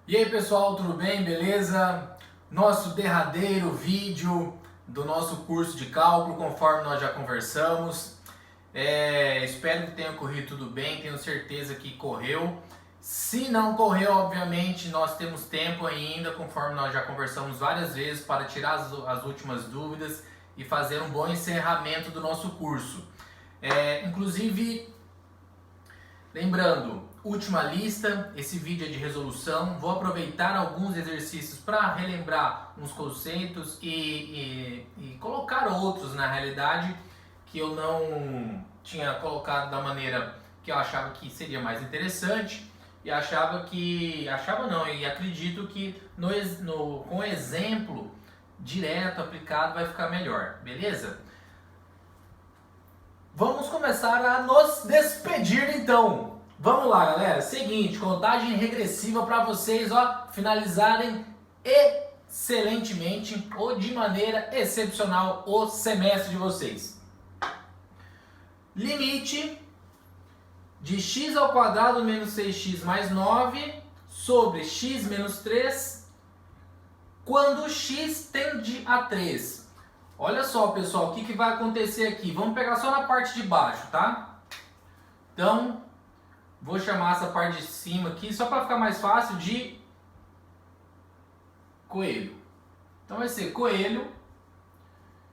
E aí pessoal, tudo bem? Beleza? Nosso derradeiro vídeo do nosso curso de cálculo, conforme nós já conversamos. Espero que tenha corrido tudo bem, tenho certeza que correu. Se não correu, obviamente, nós temos tempo ainda, conforme nós já conversamos várias vezes, para tirar as últimas dúvidas e fazer um bom encerramento do nosso curso. Inclusive, lembrando, última lista, esse vídeo é de resolução. Vou aproveitar alguns exercícios para relembrar uns conceitos e colocar outros na realidade que eu não tinha colocado da maneira que eu achava que seria mais interessante e acredito que com exemplo direto aplicado vai ficar melhor, beleza? Vamos começar a nos despedir então. Vamos lá, galera. Seguinte, contagem regressiva para vocês, finalizarem excelentemente ou de maneira excepcional o semestre de vocês. Limite de x ao quadrado menos 6x mais 9 sobre x menos 3 quando x tende a 3. Olha só, pessoal, o que vai acontecer aqui? Vamos pegar só na parte de baixo, tá? Então, vou chamar essa parte de cima aqui, só para ficar mais fácil, de coelho. Então vai ser coelho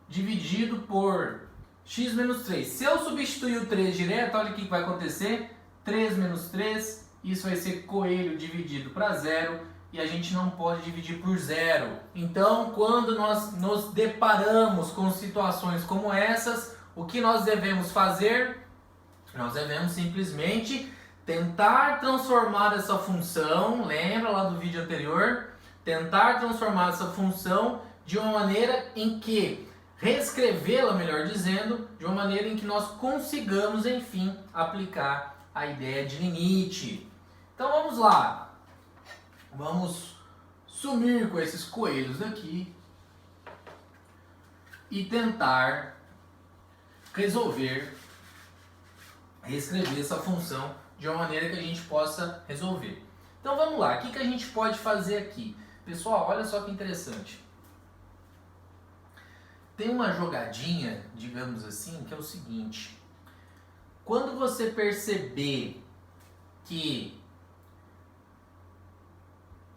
dividido por x menos 3. Se eu substituir o 3 direto, olha o que vai acontecer. 3 menos 3, isso vai ser coelho dividido para 0. E a gente não pode dividir por 0. Então, quando nós nos deparamos com situações como essas, o que nós devemos fazer? Nós devemos simplesmente tentar transformar essa função, lembra lá do vídeo anterior? Tentar transformar essa função de uma maneira em que, reescrevê-la, melhor dizendo, de uma maneira em que nós consigamos, enfim, aplicar a ideia de limite. Então vamos lá. Vamos sumir com esses coelhos aqui e tentar reescrever essa função de uma maneira que a gente possa resolver. Então vamos lá, o que a gente pode fazer aqui? Pessoal, olha só que interessante. Tem uma jogadinha, digamos assim, que é o seguinte. Quando você perceber que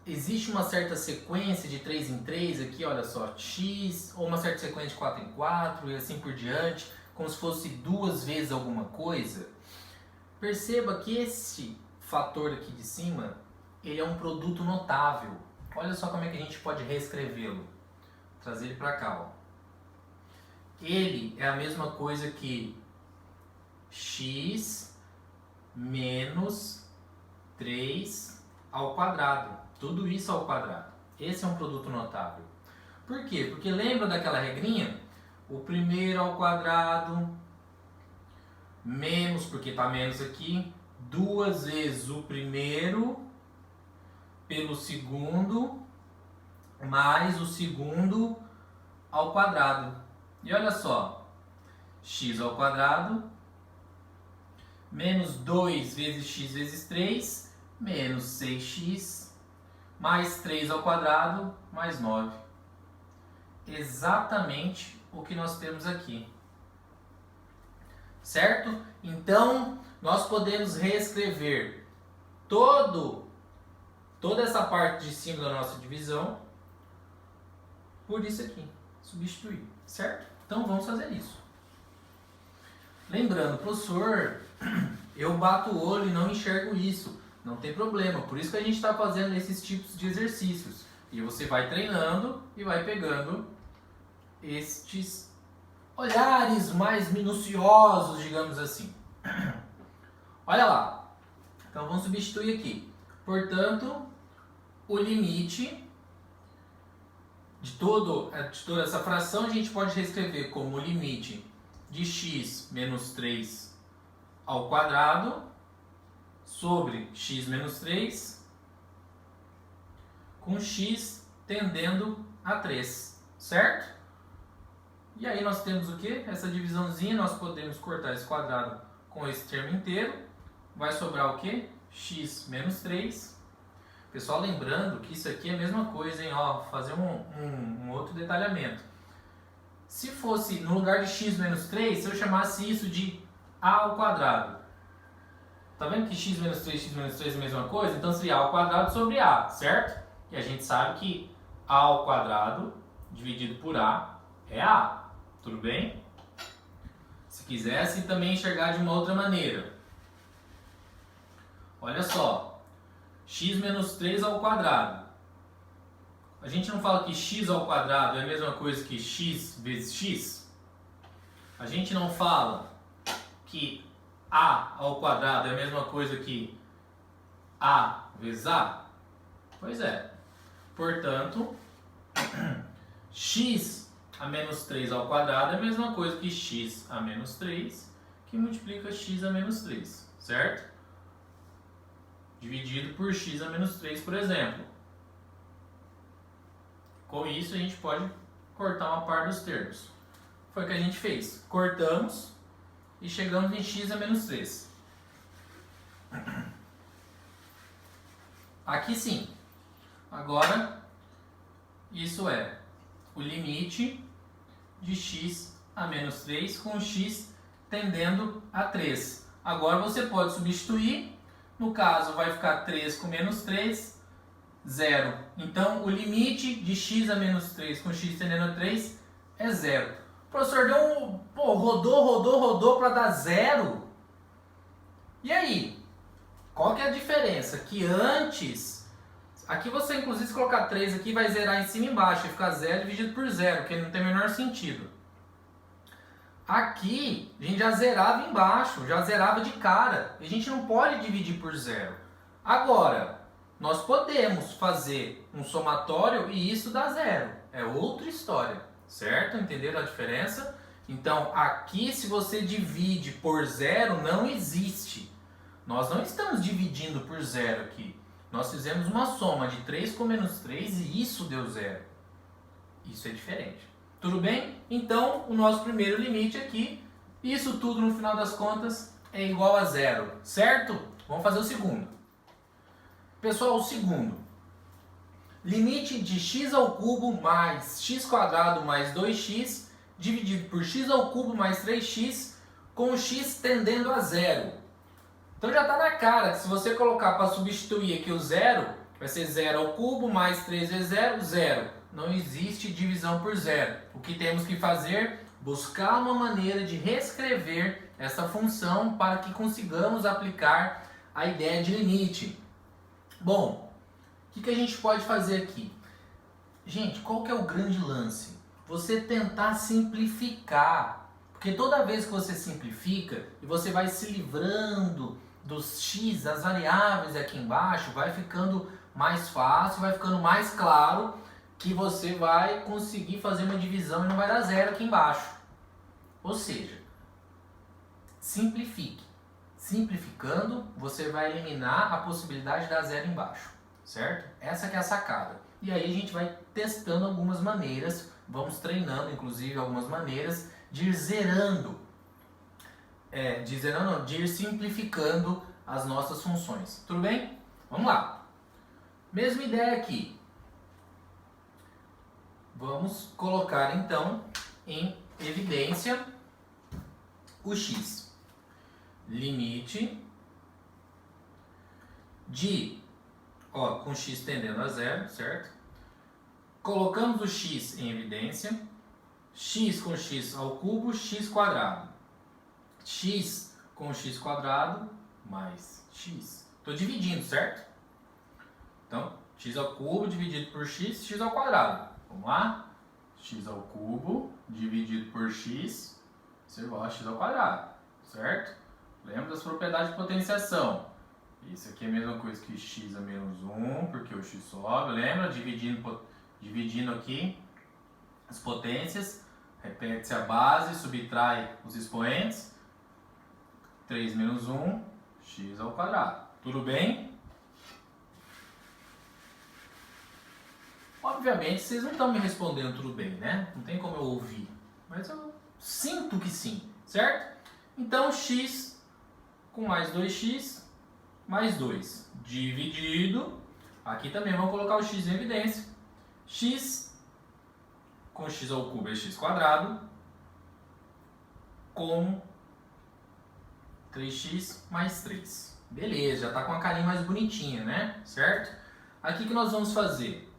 existe uma certa sequência de 3 em 3 aqui, olha só, x, ou uma certa sequência de 4 em 4 e assim por diante, como se fosse duas vezes alguma coisa, perceba que esse fator aqui de cima, ele é um produto notável. Olha só como é que a gente pode reescrevê-lo. Trazer ele para cá, ó. Ele é a mesma coisa que x menos 3 ao quadrado. Tudo isso ao quadrado. Esse é um produto notável. Por quê? Porque lembra daquela regrinha? O primeiro ao quadrado menos, porque está menos aqui, duas vezes o primeiro pelo segundo mais o segundo ao quadrado. E olha só, x ao quadrado menos 2 vezes x vezes 3 menos 6x mais 3 ao quadrado, mais 9. Exatamente o que nós temos aqui. Certo? Então, nós podemos reescrever toda essa parte de cima da nossa divisão por isso aqui. Substituir. Certo? Então, vamos fazer isso. Lembrando, professor, eu bato o olho e não enxergo isso. Não tem problema, por isso que a gente está fazendo esses tipos de exercícios. E você vai treinando e vai pegando estes olhares mais minuciosos, digamos assim. Olha lá. Então vamos substituir aqui. Portanto, o limite de toda essa fração a gente pode reescrever como o limite de x menos 3 ao quadrado sobre x menos 3 com x tendendo a 3, certo? E aí nós temos o que? Essa divisãozinha, nós podemos cortar esse quadrado com esse termo inteiro. Vai sobrar o que? X menos 3 Pessoal, lembrando que isso aqui é a mesma coisa, hein? Ó, fazer um outro detalhamento. Se fosse no lugar de x menos 3, se eu chamasse isso de a ao quadrado. Tá vendo que x menos 3 é a mesma coisa? Então seria a ao quadrado sobre a, certo? E a gente sabe que a ao quadrado dividido por a é a. Tudo bem? Se quisesse também enxergar de uma outra maneira. Olha só. X menos 3 ao quadrado. A gente não fala que x ao quadrado é a mesma coisa que x vezes x? A gente não fala que a ao quadrado é a mesma coisa que a vezes a? Pois é. Portanto, x a menos 3 ao quadrado é a mesma coisa que x a menos 3, que multiplica x a menos 3, certo? Dividido por x a menos 3, por exemplo. Com isso, a gente pode cortar uma parte dos termos. Foi o que a gente fez. Cortamos e chegamos em x a menos 3. Aqui sim. Agora, isso é o limite de x a menos 3 com x tendendo a 3. Agora você pode substituir. No caso, vai ficar 3 com menos 3, 0. Então, o limite de x a menos 3 com x tendendo a 3 é 0. O professor deu rodou para dar 0. E aí? Qual que é a diferença? Que antes, aqui você inclusive se colocar 3 aqui vai zerar em cima e embaixo, vai ficar 0 dividido por 0, que não tem o menor sentido. Aqui, a gente já zerava embaixo, já zerava de cara. E a gente não pode dividir por 0. Agora, nós podemos fazer um somatório e isso dá 0. É outra história, certo? Entenderam a diferença? Então, aqui se você divide por 0, não existe. Nós não estamos dividindo por 0 aqui. Nós fizemos uma soma de 3 com menos 3 e isso deu 0. Isso é diferente. Tudo bem? Então, o nosso primeiro limite aqui, isso tudo no final das contas é igual a 0, certo? Vamos fazer o segundo. Pessoal, o segundo. Limite de x ao cubo mais x quadrado mais 2x dividido por x ao cubo mais 3x com x tendendo a 0. Então já está na cara que se você colocar para substituir aqui o 0, vai ser 0 ao cubo mais 3 vezes 0, 0. Não existe divisão por 0. O que temos que fazer? Buscar uma maneira de reescrever essa função para que consigamos aplicar a ideia de limite. Bom, o que a gente pode fazer aqui? Gente, qual que é o grande lance? Você tentar simplificar. Porque toda vez que você simplifica e você vai se livrando dos x, das variáveis aqui embaixo, vai ficando mais fácil, vai ficando mais claro que você vai conseguir fazer uma divisão e não vai dar 0 aqui embaixo. Ou seja, simplifique. Simplificando, você vai eliminar a possibilidade de dar 0 embaixo, certo? Essa que é a sacada. E aí a gente vai testando algumas maneiras, vamos treinando inclusive algumas maneiras de ir zerando, de ir simplificando as nossas funções. Tudo bem? Vamos lá. Mesma ideia aqui. Vamos colocar então em evidência o x. Limite de, com x tendendo a 0, certo? Colocamos o x em evidência. X com x ao cubo, x quadrado. X com x quadrado mais x. Estou dividindo, certo? Então, x ao cubo dividido por x, x ao quadrado. Vamos lá? X ao cubo dividido por x, isso é igual a x ao quadrado, certo? Lembra das propriedades de potenciação. Isso aqui é a mesma coisa que x a menos 1, porque o x sobe, lembra? Dividindo aqui as potências, repete-se a base, subtrai os expoentes. 3 menos 1, x ao quadrado. Tudo bem? Obviamente, vocês não estão me respondendo tudo bem, né? Não tem como eu ouvir. Mas eu sinto que sim, certo? Então, x com mais 2x mais 2 dividido Aqui também vamos colocar o x em evidência. X com x ao cubo é x quadrado, com 3x mais 3. Beleza, já está com a carinha mais bonitinha, né? Certo? Aqui que nós vamos fazer?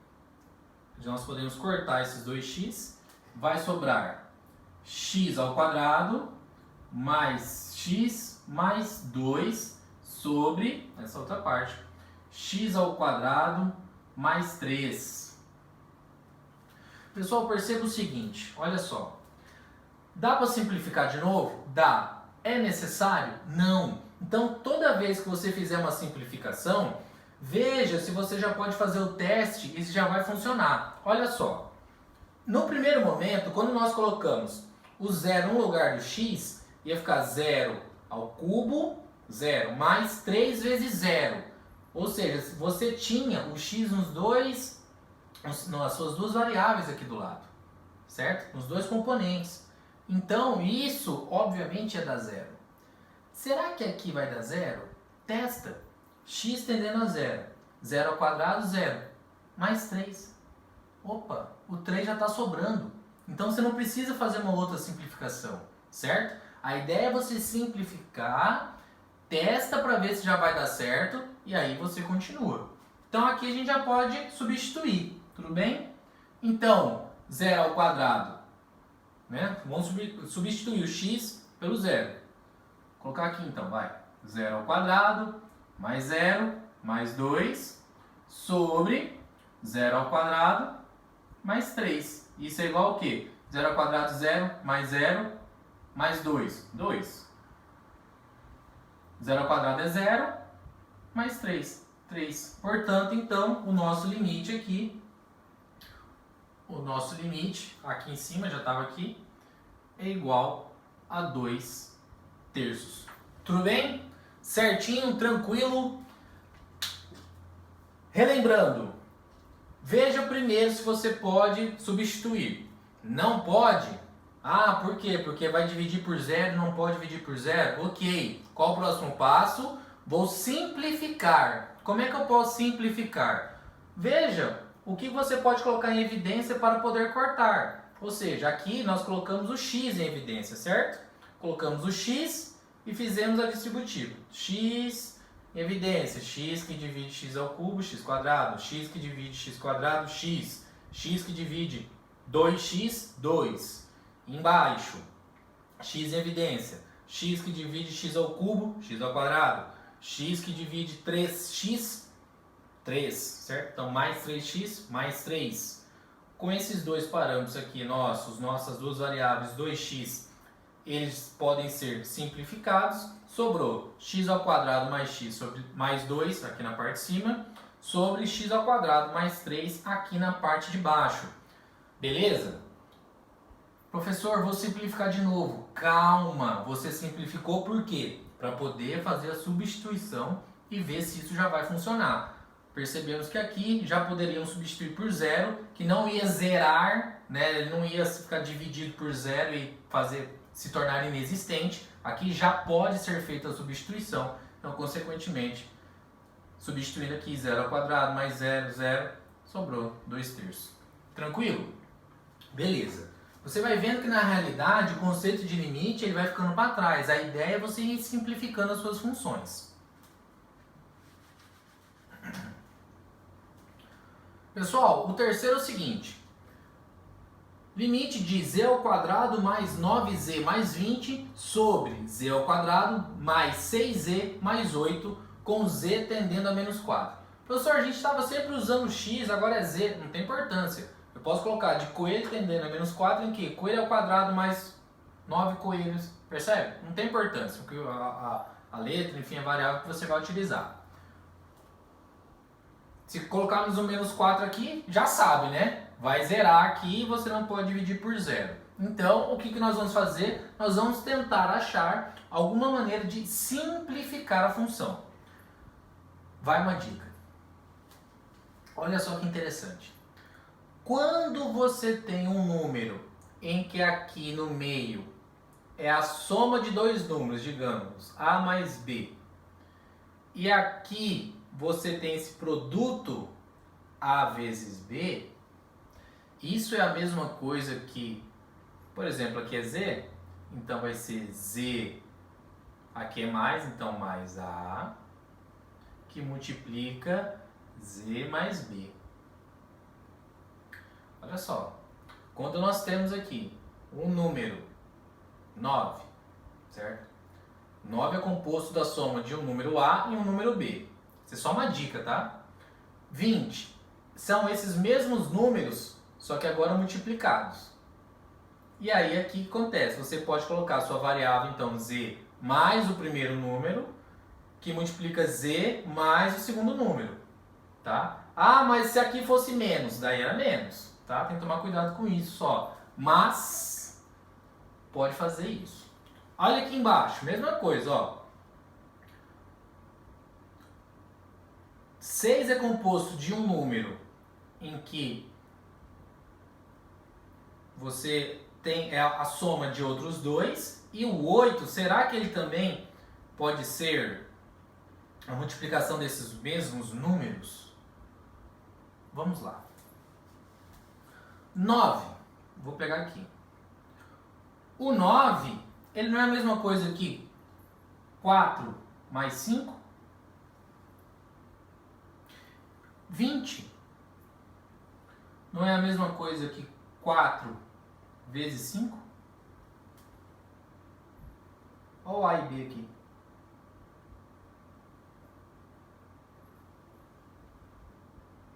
Nós podemos cortar esses 2x. Vai sobrar x ao quadrado mais x mais 2 sobre essa outra parte. X ao quadrado mais 3. Pessoal, perceba o seguinte, olha só. Dá para simplificar de novo? Dá. É necessário? Não. Então, toda vez que você fizer uma simplificação, veja se você já pode fazer o teste e se já vai funcionar. Olha só. No primeiro momento, quando nós colocamos o zero no lugar do x, ia ficar 0 ao cubo, 0, mais 3 vezes 0. Ou seja, você tinha o x nas suas duas variáveis aqui do lado, certo? Nos dois componentes. Então, isso, obviamente, ia dar 0. Será que aqui vai dar 0? Testa. X tendendo a 0. 0 ao quadrado, 0. Mais 3. Opa, o 3 já está sobrando. Então, você não precisa fazer uma outra simplificação, certo? A ideia é você simplificar, testa para ver se já vai dar certo e aí você continua. Então, aqui a gente já pode substituir, tudo bem? Então, 0 ao quadrado, né? Vamos substituir o x pelo 0. Vou colocar aqui então, vai. 0 ao quadrado, mais 0, mais 2, sobre 0 ao quadrado, mais 3. Isso é igual ao quê? 0 ao quadrado, 0, mais 2, 2. 0 ao quadrado é 0, mais 3, 3. Portanto, então, o nosso limite aqui, aqui em cima, já estava aqui, é igual a 2 terços. Tudo bem? Certinho, tranquilo? Relembrando, veja primeiro se você pode substituir. Não pode? Ah, por quê? Porque vai dividir por 0 e não pode dividir por 0? Ok. Qual o próximo passo? Vou simplificar. Como é que eu posso simplificar? Veja o que você pode colocar em evidência para poder cortar. Ou seja, aqui nós colocamos o x em evidência, certo? Colocamos o x e fizemos a distributiva. X em evidência. X que divide x ao cubo, x quadrado. X que divide x quadrado, x. X que divide 2x, 2. Embaixo, x em evidência. X que divide x ao cubo, x ao quadrado. X que divide 3x, 3, certo? Então, mais 3x, mais 3. Com esses dois parâmetros aqui, nossas duas variáveis, 2x, eles podem ser simplificados. Sobrou x ao quadrado mais x sobre mais 2, aqui na parte de cima, sobre x ao quadrado mais 3, aqui na parte de baixo. Beleza? Professor, vou simplificar de novo. Calma, você simplificou por quê? Para poder fazer a substituição e ver se isso já vai funcionar. Percebemos que aqui já poderíamos substituir por 0, que não ia zerar, né? Ele não ia ficar dividido por 0 e se tornar inexistente. Aqui já pode ser feita a substituição. Então, consequentemente, substituindo aqui 0 ao quadrado mais 0, 0, sobrou 2 terços. Tranquilo? Beleza. Você vai vendo que na realidade o conceito de limite ele vai ficando para trás. A ideia é você ir simplificando as suas funções. Pessoal, o terceiro é o seguinte. Limite de z ao quadrado mais 9z mais 20 sobre z ao quadrado mais 6z mais 8 com z tendendo a menos 4. Professor, a gente estava sempre usando x, agora é z, não tem importância. Eu posso colocar de coelho tendendo a menos 4 em que? Coelho ao quadrado mais 9 coelhos. Percebe? Não tem importância. Porque a letra, enfim, a variável que você vai utilizar. Se colocarmos o menos 4 aqui, já sabe, né? Vai zerar aqui e você não pode dividir por 0. Então, o que nós vamos fazer? Nós vamos tentar achar alguma maneira de simplificar a função. Vai uma dica. Olha só que interessante. Quando você tem um número em que aqui no meio é a soma de dois números, digamos, a mais b, e aqui você tem esse produto A vezes B, isso é a mesma coisa que, por exemplo, aqui é Z, então vai ser Z, aqui é mais, então mais A, que multiplica Z mais B. Olha só, quando nós temos aqui um número 9, certo? 9 é composto da soma de um número A e um número B. Isso é só uma dica, tá? 20 são esses mesmos números, só que agora multiplicados. E aí aqui o que acontece? Você pode colocar a sua variável, então, Z mais o primeiro número, que multiplica Z mais o segundo número, tá? Ah, mas se aqui fosse menos, daí era menos, tá? Tem que tomar cuidado com isso só. Mas pode fazer isso. Olha aqui embaixo, mesma coisa, ó. 6 é composto de um número em que você tem a soma de outros dois. E o 8, será que ele também pode ser a multiplicação desses mesmos números? Vamos lá. 9, vou pegar aqui. O 9, ele não é a mesma coisa que 4 mais 5? 20 não é a mesma coisa que 4 vezes 5? Olha o A e B aqui.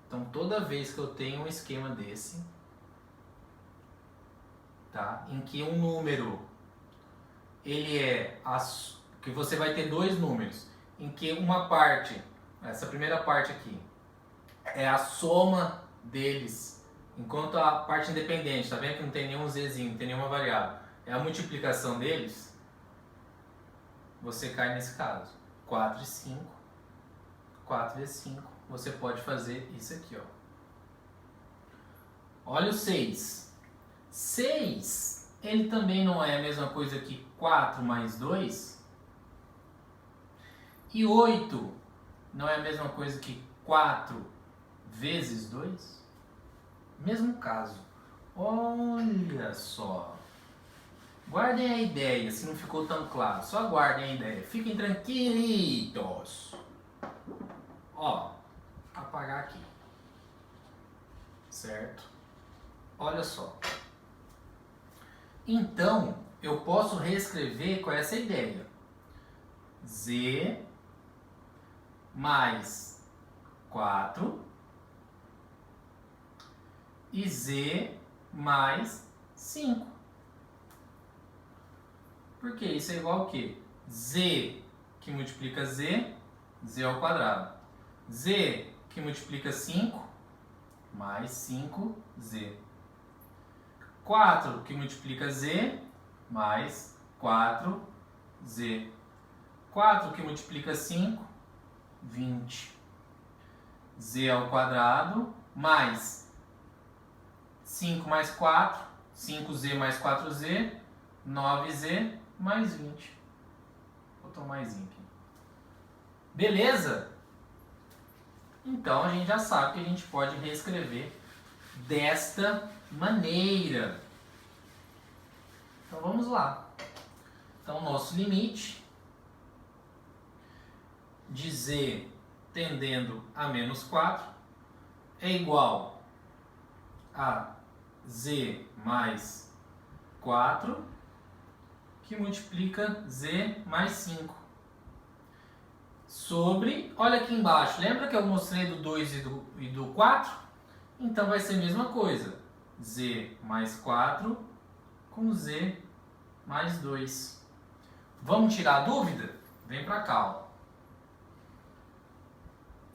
Então, toda vez que eu tenho um esquema desse, tá? Em que um número, ele é, que você vai ter dois números, em que uma parte, essa primeira parte aqui, é a soma deles, enquanto a parte independente, tá vendo que não tem nenhum zzinho, não tem nenhuma variável, é a multiplicação deles, você cai nesse caso. 4 e 5, 4 vezes 5, você pode fazer isso aqui, ó. Olha o 6. 6, ele também não é a mesma coisa que 4 mais 2. E 8 não é a mesma coisa que 4 vezes 2? Mesmo caso. Olha só. Guardem a ideia, se não ficou tão claro. Só guardem a ideia. Fiquem tranquilitos. Ó, apagar aqui. Certo? Olha só. Então, eu posso reescrever com essa ideia. Z mais 4 e Z mais 5. Porque isso é igual a quê? Z que multiplica Z, Z ao quadrado. Z que multiplica 5, mais 5Z. 4 que multiplica Z, mais 4Z. 4 que multiplica 5, 20. Z ao quadrado, mais 5 mais 4, 5Z mais 4Z, 9Z mais 20. Vou tomar mais aqui. Beleza? Então a gente já sabe que a gente pode reescrever desta maneira. Então vamos lá. Então nosso limite de Z tendendo a menos 4 é igual a Z mais 4 que multiplica Z mais 5 sobre, olha aqui embaixo, lembra que eu mostrei do 2 e do 4? Então vai ser a mesma coisa, Z mais 4 com Z mais 2. Vamos tirar a dúvida? Vem pra cá, ó.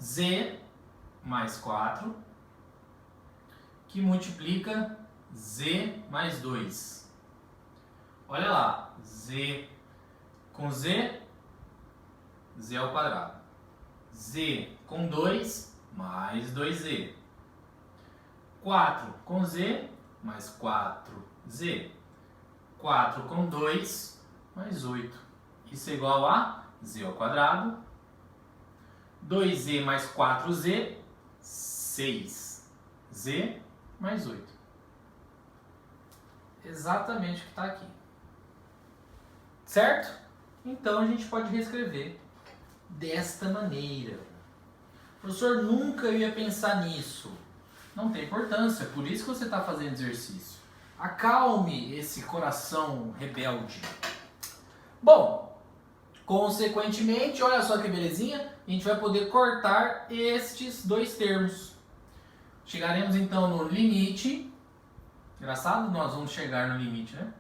Z mais 4 que multiplica Z mais 2. Olha lá, Z com Z, Z ao quadrado. Z com 2, mais 2Z. 4 com Z, mais 4Z. 4 com 2, mais 8. Isso é igual a Z ao quadrado, 2z mais 4z, 6z mais 8. Exatamente o que está aqui. Certo? Então a gente pode reescrever desta maneira. Professor, nunca ia pensar nisso. Não tem importância, por isso que você está fazendo exercício. Acalme esse coração rebelde. Bom, consequentemente, olha só que belezinha, a gente vai poder cortar estes dois termos. Chegaremos então no limite. Engraçado, nós vamos chegar no limite, né?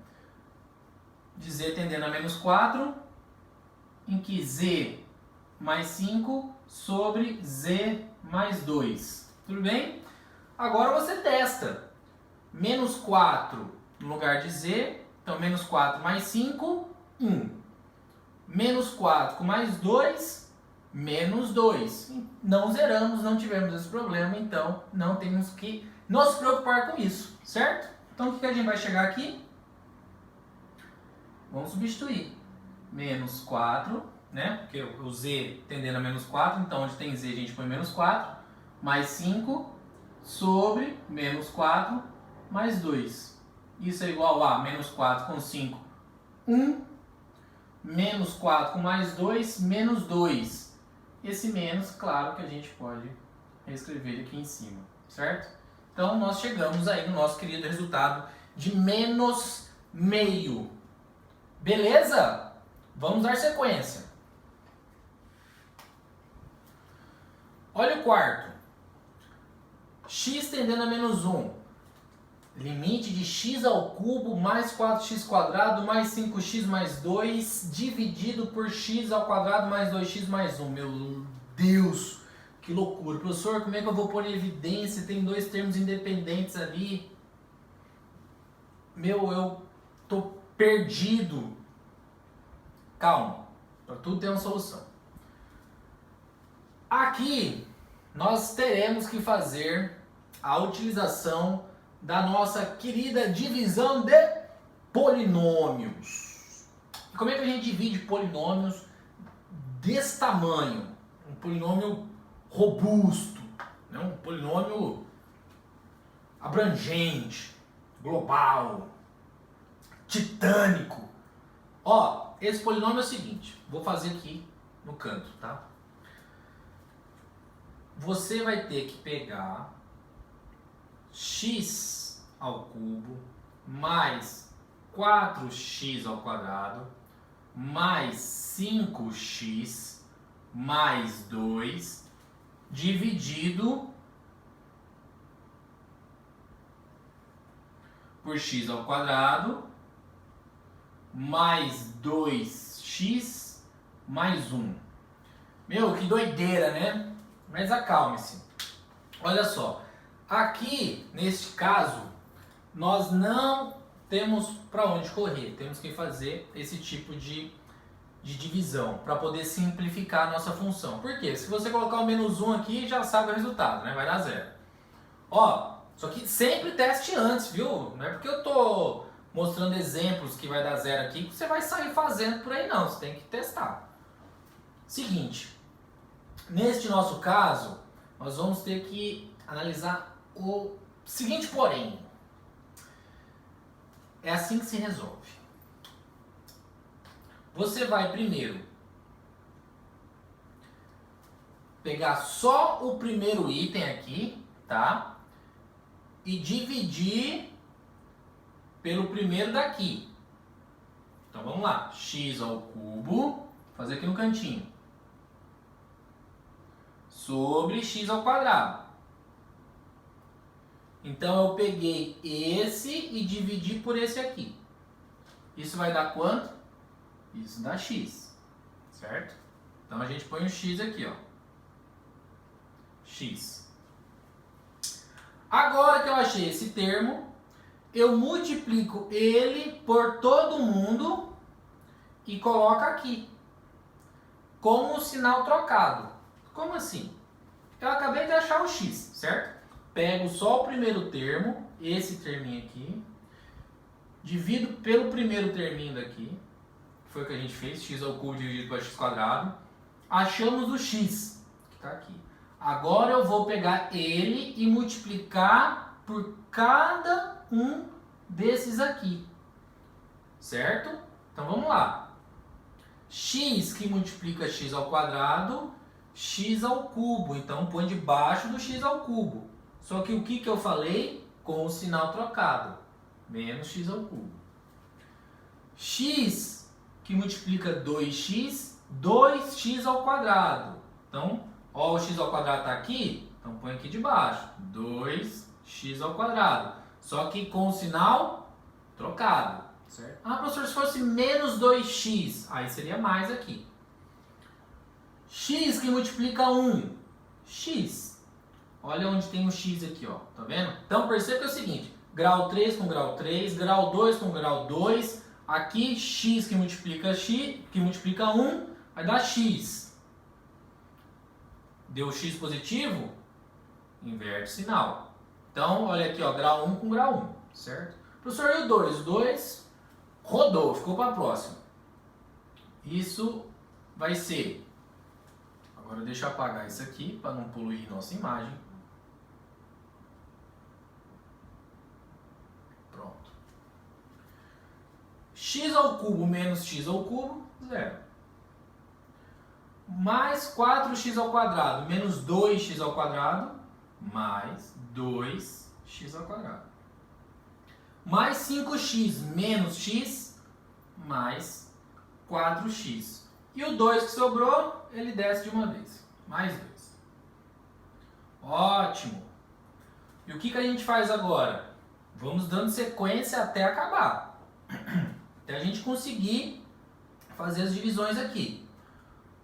De z tendendo a menos 4, em que z mais 5 sobre z mais 2. Tudo bem? Agora você testa. Menos 4 no lugar de z, então menos 4 mais 5, 1. Menos 4 com mais 2, menos 2. Não zeramos, não tivemos esse problema, então não temos que nos preocupar com isso, certo? Então o que a gente vai chegar aqui? Vamos substituir. Menos 4, né? Porque o z tendendo a menos 4, então onde tem z a gente põe menos 4, mais 5 sobre menos 4 mais 2. Isso é igual a menos 4 com 5, 1. Menos 4 com mais 2, menos 2. Esse menos, claro que a gente pode reescrever ele aqui em cima, certo? Então nós chegamos aí no nosso querido resultado de menos meio. Beleza? Vamos dar sequência. Olha o quarto. X tendendo a menos 1. Limite de x ao cubo mais 4x quadrado mais 5x mais 2 dividido por x ao quadrado mais 2x mais 1. Meu Deus, que loucura. Professor, como é que eu vou pôr em evidência? Tem dois termos independentes ali. Meu, eu tô perdido. Calma, para tudo tem uma solução. Aqui nós teremos que fazer a utilização da nossa querida divisão de polinômios. E como é que a gente divide polinômios desse tamanho? Um polinômio robusto, né? Um polinômio abrangente, global, titânico. Ó, esse polinômio é o seguinte, vou fazer aqui no canto, tá? Você vai ter que pegar x ao cubo mais 4x ao quadrado mais 5x mais 2 dividido por x ao quadrado mais 2x mais 1. Meu, que doideira, né? Mas acalme-se. Olha só. Aqui, neste caso, nós não temos para onde correr. Temos que fazer esse tipo de divisão para poder simplificar a nossa função. Por quê? Se você colocar o menos 1 aqui, já sabe o resultado, né? Vai dar zero. Ó, só que sempre teste antes, viu? Não é porque eu tô mostrando exemplos que vai dar zero aqui que você vai sair fazendo por aí não. Você tem que testar. Seguinte, neste nosso caso, nós vamos ter que analisar o seguinte porém. É assim que se resolve. Você vai primeiro pegar só o primeiro item aqui, tá? E dividir pelo primeiro daqui. Então vamos lá. X ao cubo, fazer aqui no cantinho. Sobre x ao quadrado. Então eu peguei esse e dividi por esse aqui. Isso vai dar quanto? Isso dá x, certo? Então a gente põe o x aqui, ó. X. Agora que eu achei esse termo, eu multiplico ele por todo mundo e coloco aqui. Com o sinal trocado. Como assim? Eu acabei de achar o x, certo? Pego só o primeiro termo, esse terminho aqui, divido pelo primeiro terminho daqui, que foi o que a gente fez, x ao cubo dividido por x quadrado. Achamos o x, está aqui. Agora eu vou pegar ele e multiplicar por cada um desses aqui. Certo? Então vamos lá. X que multiplica x ao quadrado, x ao cubo. Então põe debaixo do x ao cubo. Só que o que eu falei? Com o sinal trocado. Menos x ao cubo. X que multiplica 2x, 2x ao quadrado. Então, ó, o x ao quadrado está aqui, então põe aqui debaixo. 2x ao quadrado. Só que com o sinal trocado. Certo? Ah, professor, se fosse menos 2x, aí seria mais aqui. X que multiplica 1. X. Olha onde tem o x aqui, ó. Tá vendo? Então, perceba que é o seguinte. Grau 3 com grau 3, grau 2 com grau 2. Aqui, x que multiplica 1, vai dar x. Deu x positivo? Inverte o sinal. Então, olha aqui, ó, grau 1 com grau 1, certo? Professor, e o 2? O 2 rodou, ficou para a próxima. Isso vai ser... Agora deixa eu apagar isso aqui para não poluir nossa imagem. Pronto. X ao cubo menos x ao cubo, 0. Mais 4x ao quadrado menos 2x ao quadrado, mais 2x ao quadrado. Mais 5x menos x, mais 4x. E o 2 que sobrou, ele desce de uma vez. Mais 2. Ótimo. E o que a gente faz agora? Vamos dando sequência até acabar. Até a gente conseguir fazer as divisões aqui.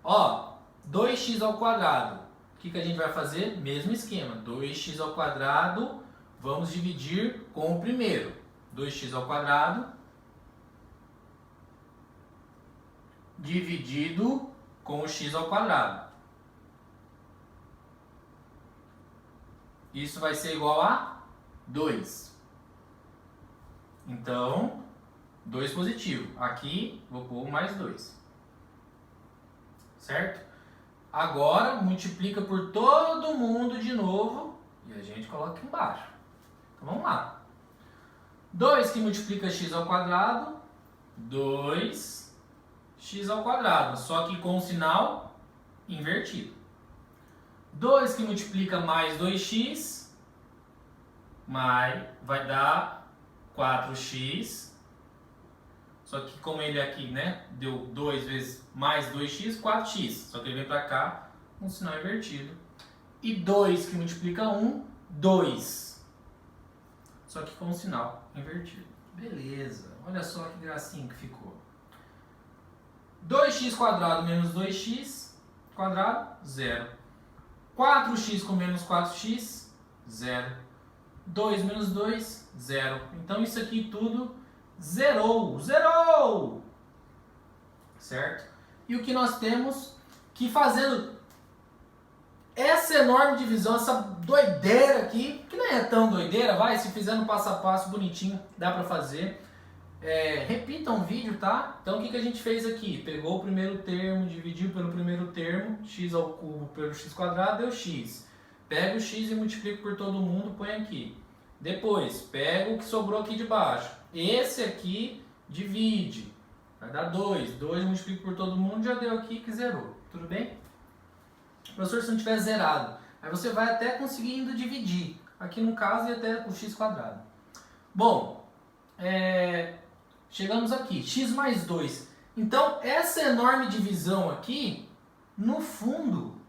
Ó, 2x ao quadrado. O que a gente vai fazer? Mesmo esquema. 2x ao quadrado, vamos dividir com o primeiro. 2x ao quadrado dividido com o x ao quadrado. Isso vai ser igual a 2. Então, 2 positivo. Aqui, vou pôr mais 2. Certo? Agora, multiplica por todo mundo de novo e a gente coloca aqui embaixo. Então, vamos lá. 2 que multiplica x ao quadrado, 2x ao quadrado, só que com o sinal invertido. 2 que multiplica mais 2x, vai dar 4x, só que como ele aqui, né, deu 2 vezes mais 2x, 4x, só que ele vem para cá com o sinal invertido. E 2 que multiplica 1, 2. Só que com o sinal invertido. Beleza. Olha só que gracinha que ficou. 2x quadrado menos 2x quadrado, 0. 4x com menos 4x, 0. 2 menos 2, 0. Então isso aqui tudo zerou. Zerou! Certo? E o que nós temos que fazendo essa enorme divisão, essa doideira aqui, que não é tão doideira, vai, se fizer no passo a passo bonitinho, dá pra fazer. Repita um vídeo, tá? Então o que a gente fez aqui? Pegou o primeiro termo, dividiu pelo primeiro termo, x ao cubo pelo x quadrado, deu x. Pega o x e multiplica por todo mundo, põe aqui. Depois, pega o que sobrou aqui de baixo. Esse aqui divide, vai dar 2. 2 multiplica por todo mundo, já deu aqui que zerou. Tudo bem? Professor, se não tiver zerado, aí você vai até conseguindo dividir. Aqui no caso, e até o x quadrado. Bom, chegamos aqui, x mais 2. Então, essa enorme divisão aqui, no fundo,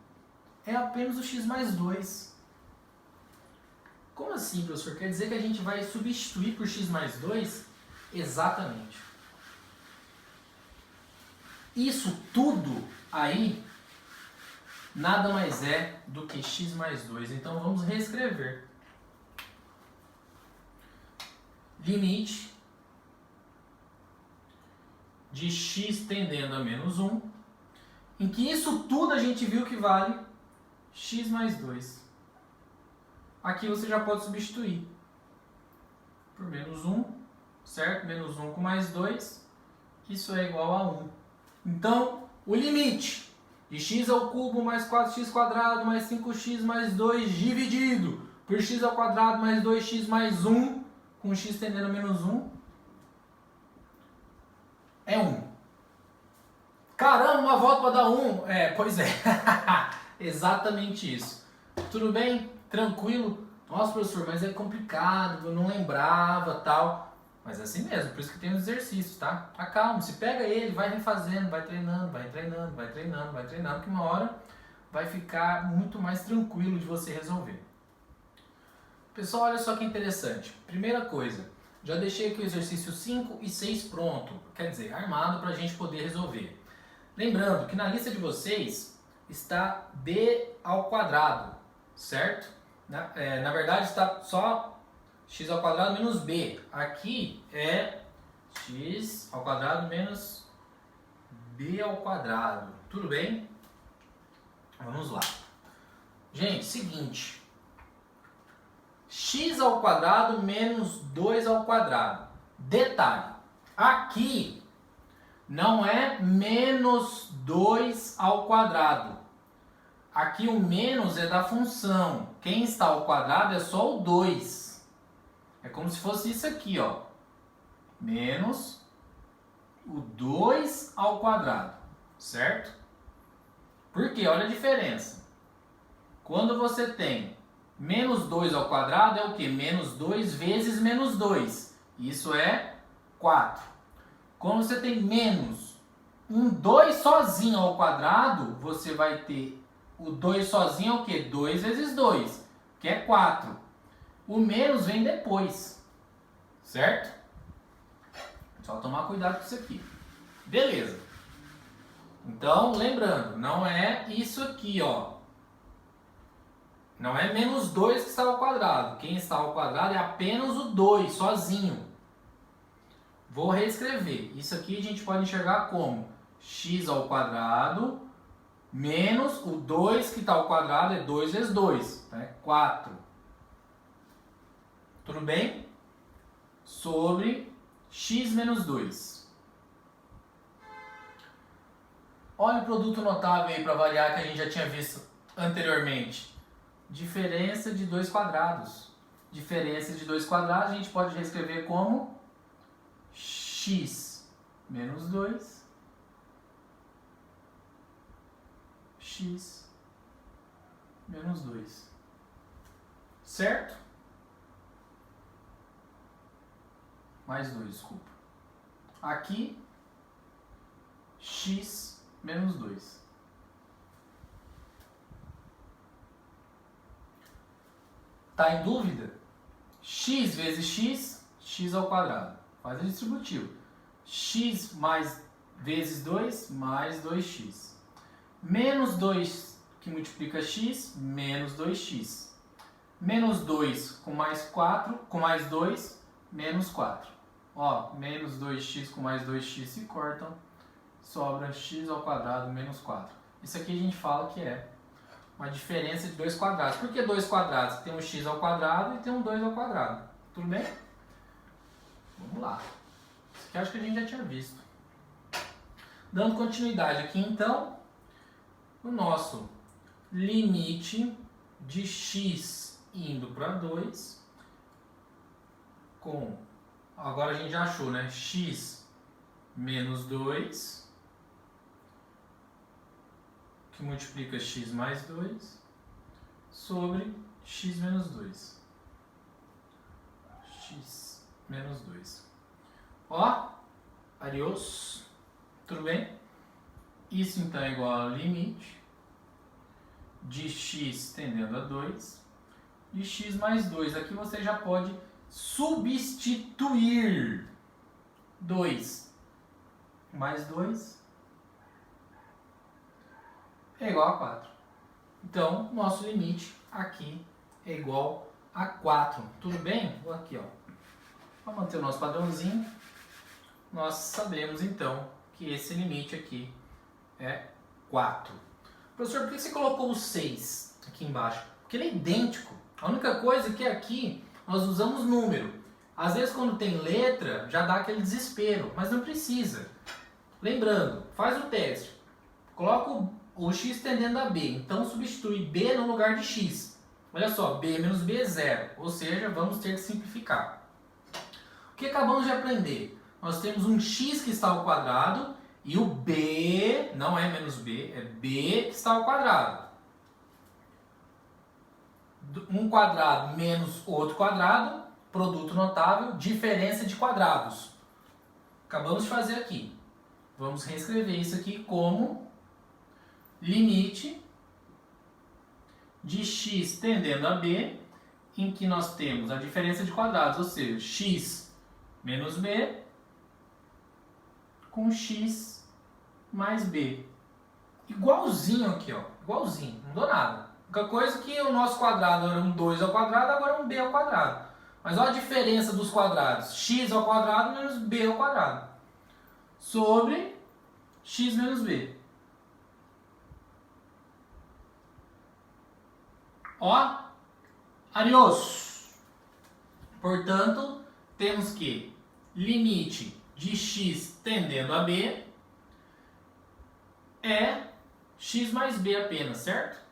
é apenas o x mais 2. Como assim, professor? Quer dizer que a gente vai substituir por x mais 2? Exatamente. Isso tudo aí nada mais é do que x mais 2. Então, vamos reescrever. Limite de x tendendo a menos 1, em que isso tudo a gente viu que vale x mais 2. Aqui você já pode substituir por menos 1, certo? Menos 1 com mais 2, isso é igual a 1. Então, o limite de x ao cubo mais 4x quadrado mais 5x mais 2 dividido por x ao quadrado mais 2x mais 1, com x tendendo a menos 1, é 1. Caramba, uma volta para dar 1. Pois é. Exatamente isso. Tudo bem? Tranquilo? Nossa, professor, mas é complicado, eu não lembrava, tal. Mas é assim mesmo, por isso que tem os exercícios, tá? Acalma, se pega ele, vai refazendo, vai treinando, vai treinando, vai treinando, vai treinando, que uma hora vai ficar muito mais tranquilo de você resolver. Pessoal, olha só que interessante. Primeira coisa, já deixei aqui o exercício 5 e 6 pronto, quer dizer, armado para a gente poder resolver. Lembrando que na lista de vocês está b ao quadrado, certo? Na verdade está só x ao quadrado menos b. Aqui é x ao quadrado menos b ao quadrado. Tudo bem? Vamos lá. Gente, seguinte. X ao quadrado menos 2 ao quadrado. Detalhe. Aqui não é menos 2 ao quadrado. Aqui o menos é da função. Quem está ao quadrado é só o 2. É como se fosse isso aqui, ó. Menos o 2 ao quadrado, certo? Por quê? Olha a diferença. Quando você tem menos 2 ao quadrado, é o quê? Menos 2 vezes menos 2. Isso é 4. Quando você tem menos um 2 sozinho ao quadrado, você vai ter o 2 sozinho é o quê? 2 vezes 2, que é 4. O menos vem depois, certo? Só tomar cuidado com isso aqui. Beleza. Então, lembrando, não é isso aqui, ó. Não é menos 2 que está ao quadrado. Quem está ao quadrado é apenas o 2, sozinho. Vou reescrever. Isso aqui a gente pode enxergar como x ao quadrado menos o 2 que está ao quadrado é 2 vezes 2, tá? 4. Tudo bem? Sobre x menos 2. Olha o produto notável aí para variar que a gente já tinha visto anteriormente. Diferença de 2 quadrados. Diferença de 2 quadrados a gente pode reescrever como x menos 2 x menos 2. Certo? Mais 2, desculpa. Aqui, x menos 2. Tá em dúvida? X vezes x, x ao quadrado. Faz o distributivo. X mais vezes 2, mais 2x. Menos 2 que multiplica x, menos 2x. Menos 2 com mais 4, com mais 2, menos 4. Ó, menos 2x com mais 2x se cortam, sobra x ao quadrado menos 4. Isso aqui a gente fala que é uma diferença de 2 quadrados. Por que 2 quadrados? Tem um x ao quadrado e tem um 2 ao quadrado. Tudo bem? Vamos lá. Isso aqui eu acho que a gente já tinha visto. Dando continuidade aqui, então, o nosso limite de x indo para 2 com... Agora a gente já achou, né? X menos 2, que multiplica x mais 2, sobre x menos 2. X menos 2. Ó, adiós. Tudo bem? Isso então é igual ao limite de x tendendo a 2, de x mais 2. Aqui você já pode substituir 2 mais 2 é igual a 4. Então, nosso limite aqui é igual a 4. Tudo bem? Vou aqui, ó. Para manter o nosso padrãozinho, nós sabemos então que esse limite aqui é 4. Professor, por que você colocou o 6 aqui embaixo? Porque ele é idêntico. A única coisa é que aqui nós usamos número. Às vezes quando tem letra, já dá aquele desespero, mas não precisa. Lembrando, faz o teste. Coloca o x tendendo a b. Então substitui b no lugar de x. Olha só, b menos b é zero. Ou seja, vamos ter que simplificar. O que acabamos de aprender? Nós temos um x que está ao quadrado e o b, não é menos b, é b que está ao quadrado. Um quadrado menos outro quadrado, produto notável, diferença de quadrados. Acabamos de fazer aqui. Vamos reescrever isso aqui como limite de x tendendo a b, em que nós temos a diferença de quadrados, ou seja, x menos b com x mais b. Igualzinho aqui, ó. Igualzinho, não mudou nada. A única coisa é que o nosso quadrado era um 2 ao quadrado, agora é um b ao quadrado. Mas olha a diferença dos quadrados. X ao quadrado menos b ao quadrado. Sobre x menos b. Ó, arios. Portanto, temos que limite de x tendendo a b é x mais b apenas, certo?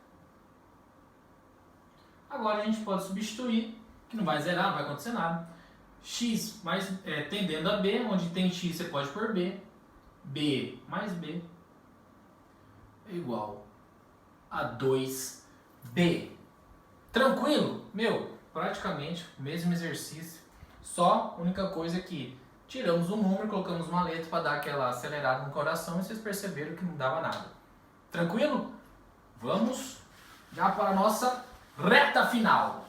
Agora a gente pode substituir, que não vai zerar, não vai acontecer nada. X mais, tendendo a b, onde tem x você pode pôr b. B mais b é igual a 2b. Tranquilo? Meu, praticamente o mesmo exercício. Só a única coisa é que tiramos o número, colocamos uma letra para dar aquela acelerada no coração e vocês perceberam que não dava nada. Tranquilo? Vamos já para a nossa reta final.